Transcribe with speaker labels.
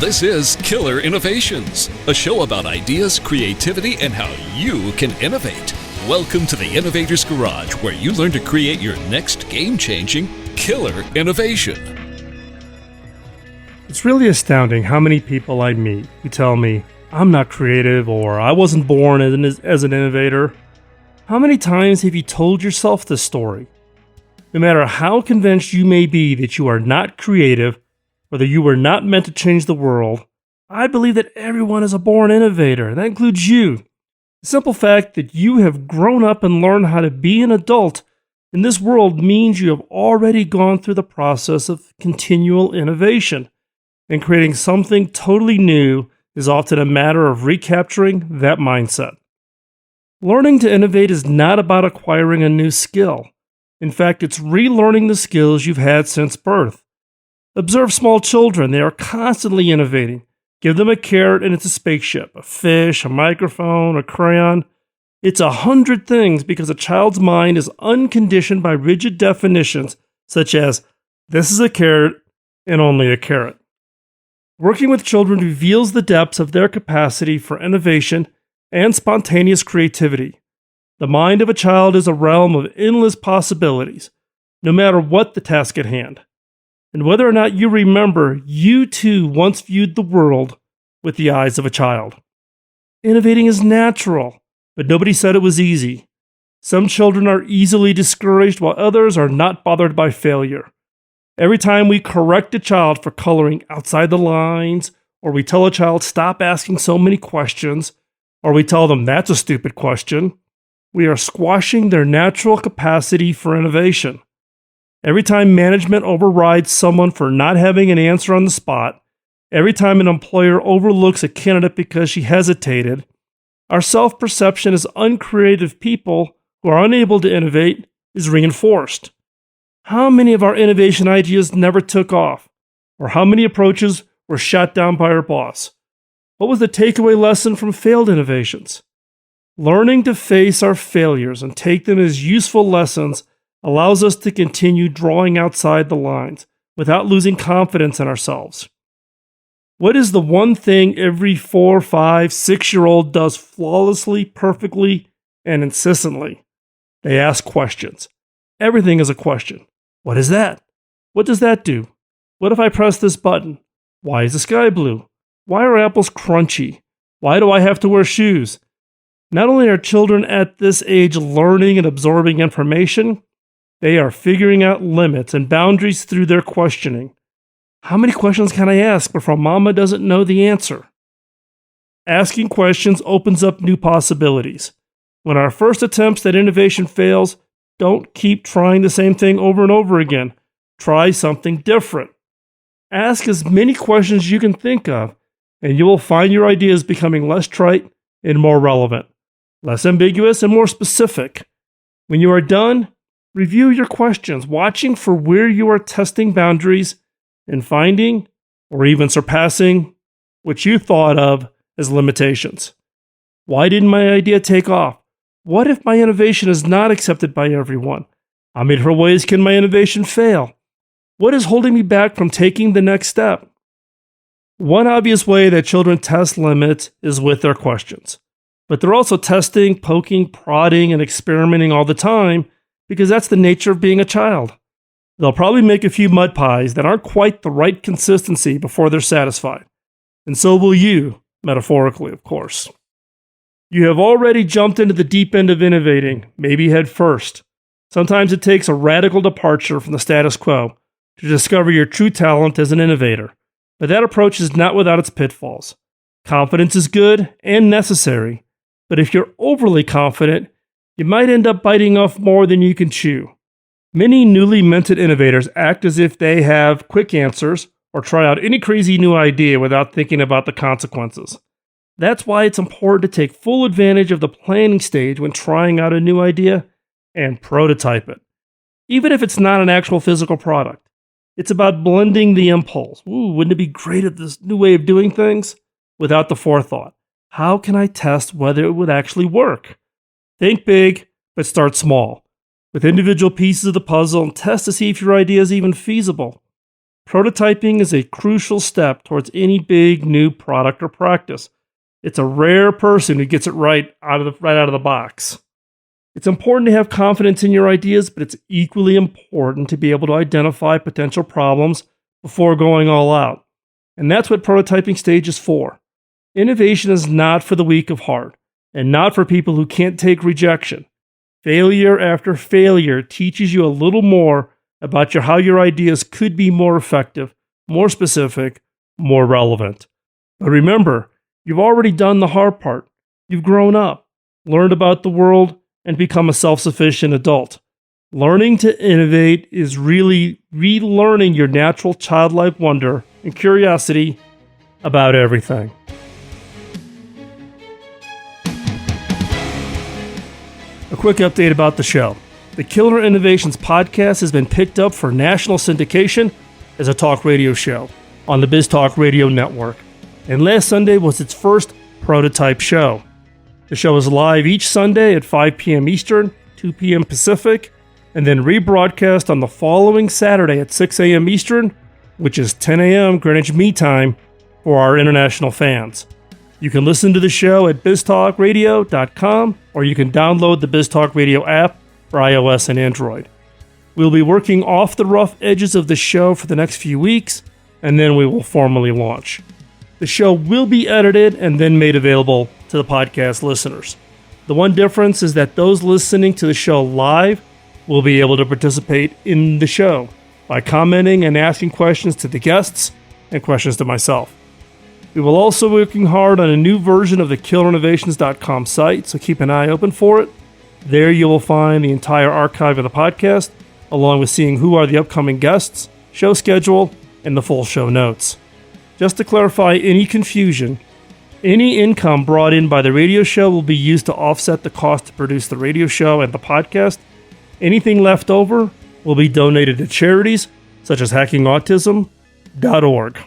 Speaker 1: This is Killer Innovations, a show about ideas, creativity, and how you can innovate. Welcome to the Innovator's Garage, where you learn to create your next game-changing killer innovation.
Speaker 2: It's really astounding how many people I meet who tell me, I'm not creative, or I wasn't born as an innovator. How many times have you told yourself this story? No matter how convinced you may be that you are not creative, whether you were not meant to change the world, I believe that everyone is a born innovator, and that includes you. The simple fact that you have grown up and learned how to be an adult in this world means you have already gone through the process of continual innovation, and creating something totally new is often a matter of recapturing that mindset. Learning to innovate is not about acquiring a new skill. In fact, it's relearning the skills you've had since birth. Observe small children. They are constantly innovating. Give them a carrot and it's a spaceship, a fish, a microphone, a crayon. It's 100 things because a child's mind is unconditioned by rigid definitions such as, this is a carrot and only a carrot. Working with children reveals the depths of their capacity for innovation and spontaneous creativity. The mind of a child is a realm of endless possibilities, no matter what the task at hand. And whether or not you remember, you too once viewed the world with the eyes of a child. Innovating is natural, but nobody said it was easy. Some children are easily discouraged, while others are not bothered by failure. Every time we correct a child for coloring outside the lines, or we tell a child, stop asking so many questions, or we tell them, that's a stupid question, we are squashing their natural capacity for innovation. Every time management overrides someone for not having an answer on the spot, every time an employer overlooks a candidate because she hesitated, our self-perception as uncreative people who are unable to innovate is reinforced. How many of our innovation ideas never took off? Or how many approaches were shot down by our boss? What was the takeaway lesson from failed innovations? Learning to face our failures and take them as useful lessons allows us to continue drawing outside the lines without losing confidence in ourselves. What is the one thing every 4, 5, 6-year-old does flawlessly, perfectly, and insistently? They ask questions. Everything is a question. What is that? What does that do? What if I press this button? Why is the sky blue? Why are apples crunchy? Why do I have to wear shoes? Not only are children at this age learning and absorbing information, they are figuring out limits and boundaries through their questioning. How many questions can I ask before mama doesn't know the answer? Asking questions opens up new possibilities. When our first attempts at innovation fails, don't keep trying the same thing over and over again. Try something different. Ask as many questions as you can think of, and you will find your ideas becoming less trite and more relevant, less ambiguous and more specific. When you are done, review your questions, watching for where you are testing boundaries and finding or even surpassing what you thought of as limitations. Why didn't my idea take off? What if my innovation is not accepted by everyone? How many different ways can my innovation fail? What is holding me back from taking the next step? One obvious way that children test limits is with their questions. But they're also testing, poking, prodding, and experimenting all the time because that's the nature of being a child. They'll probably make a few mud pies that aren't quite the right consistency before they're satisfied. And so will you, metaphorically, of course. You have already jumped into the deep end of innovating, maybe head first. Sometimes it takes a radical departure from the status quo to discover your true talent as an innovator. But that approach is not without its pitfalls. Confidence is good and necessary, but if you're overly confident, you might end up biting off more than you can chew. Many newly minted innovators act as if they have quick answers or try out any crazy new idea without thinking about the consequences. That's why it's important to take full advantage of the planning stage when trying out a new idea and prototype it. Even if it's not an actual physical product. It's about blending the impulse. Wouldn't it be great at this new way of doing things? Without the forethought. How can I test whether it would actually work? Think big, but start small. With individual pieces of the puzzle and test to see if your idea is even feasible. Prototyping is a crucial step towards any big new product or practice. It's a rare person who gets it right out of the box. It's important to have confidence in your ideas, but it's equally important to be able to identify potential problems before going all out. And that's what prototyping stage is for. Innovation is not for the weak of heart, and not for people who can't take rejection. Failure after failure teaches you a little more about how your ideas could be more effective, more specific, more relevant. But remember, you've already done the hard part. You've grown up, learned about the world, and become a self-sufficient adult. Learning to innovate is really relearning your natural childlike wonder and curiosity about everything. A quick update about the show. The Killer Innovations podcast has been picked up for national syndication as a talk radio show on the BizTalk Radio Network. And last Sunday was its first prototype show. The show is live each Sunday at 5 p.m. Eastern, 2 p.m. Pacific, and then rebroadcast on the following Saturday at 6 a.m. Eastern, which is 10 a.m. Greenwich Mean Time for our international fans. You can listen to the show at biztalkradio.com, or you can download the BizTalk Radio app for iOS and Android. We'll be working off the rough edges of the show for the next few weeks, and then we will formally launch. The show will be edited and then made available to the podcast listeners. The one difference is that those listening to the show live will be able to participate in the show by commenting and asking questions to the guests and questions to myself. We will also be working hard on a new version of the killerinnovations.com site, so keep an eye open for it. There you will find the entire archive of the podcast, along with seeing who are the upcoming guests, show schedule, and the full show notes. Just to clarify any confusion, any income brought in by the radio show will be used to offset the cost to produce the radio show and the podcast. Anything left over will be donated to charities such as hackingautism.org.